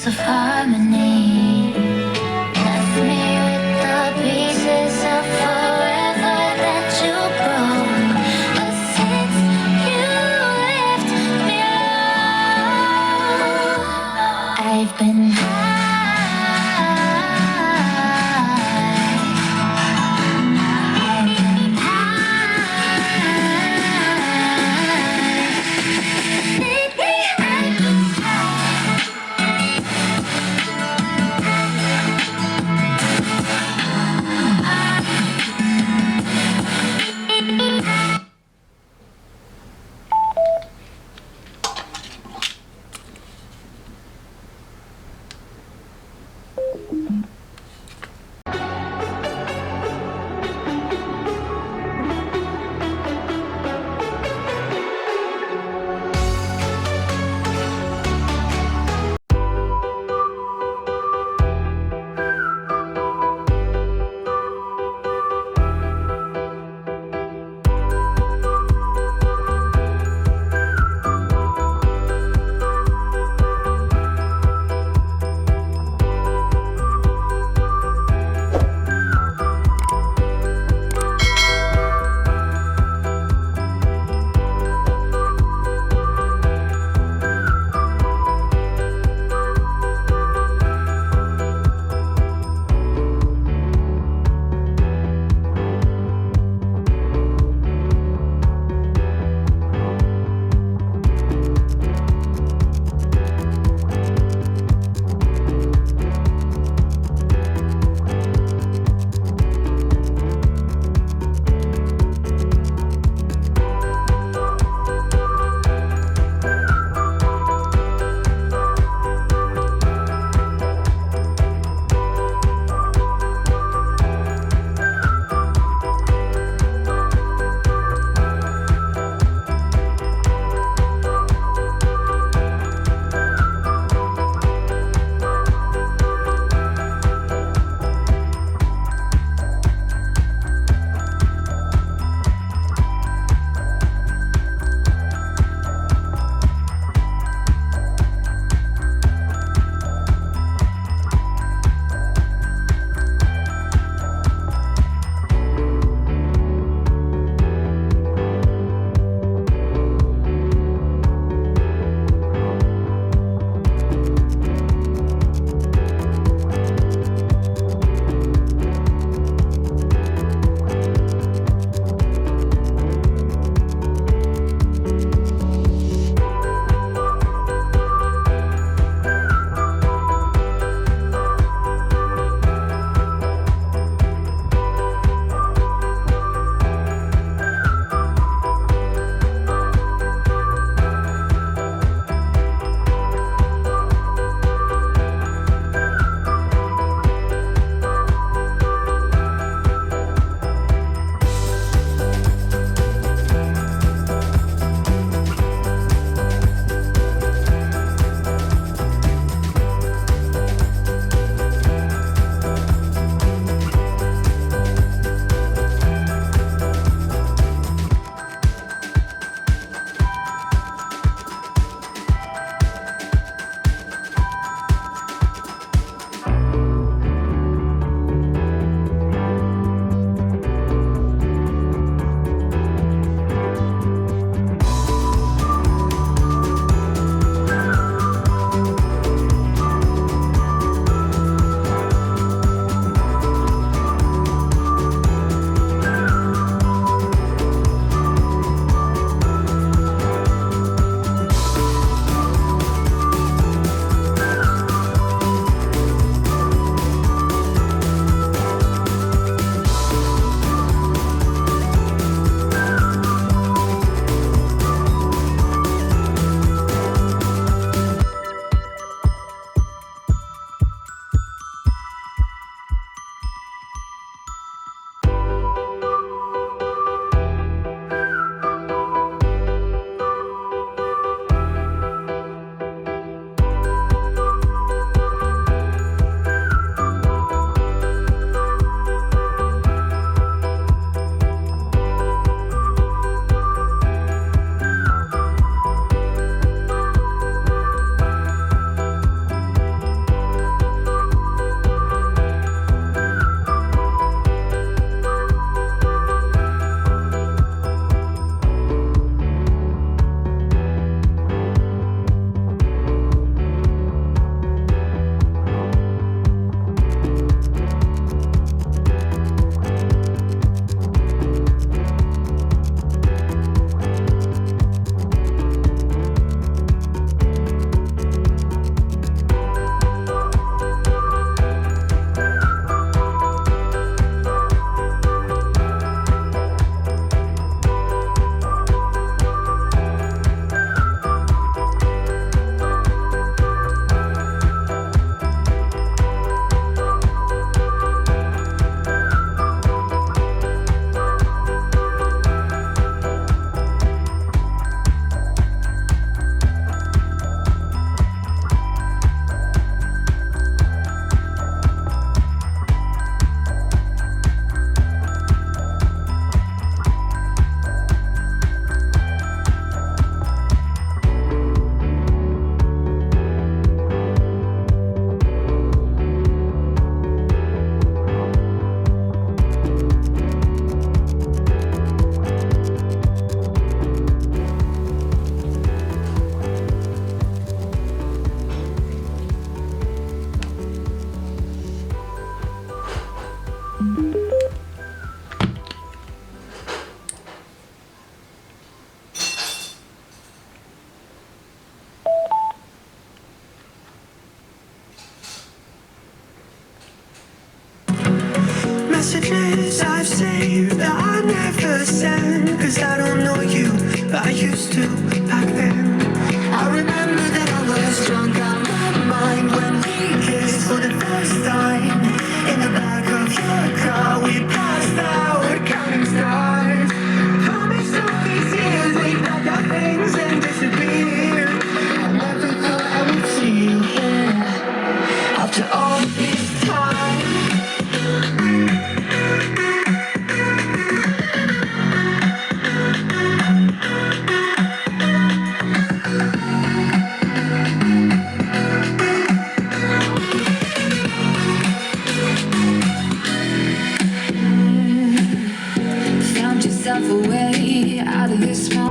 of harmony. Left me with the pieces of forever that you broke. But since you left me alone, I've been photos I've saved that I never sent, 'cause I don't know you, but I used to back then. I remember that I was drunk out my mind when we kissed for the first time. In the back of your car we passed out counting stars. Promised all these years we'd pack our things and disappear. I never thought I would see you here after all this time. Found yourself a way out of this small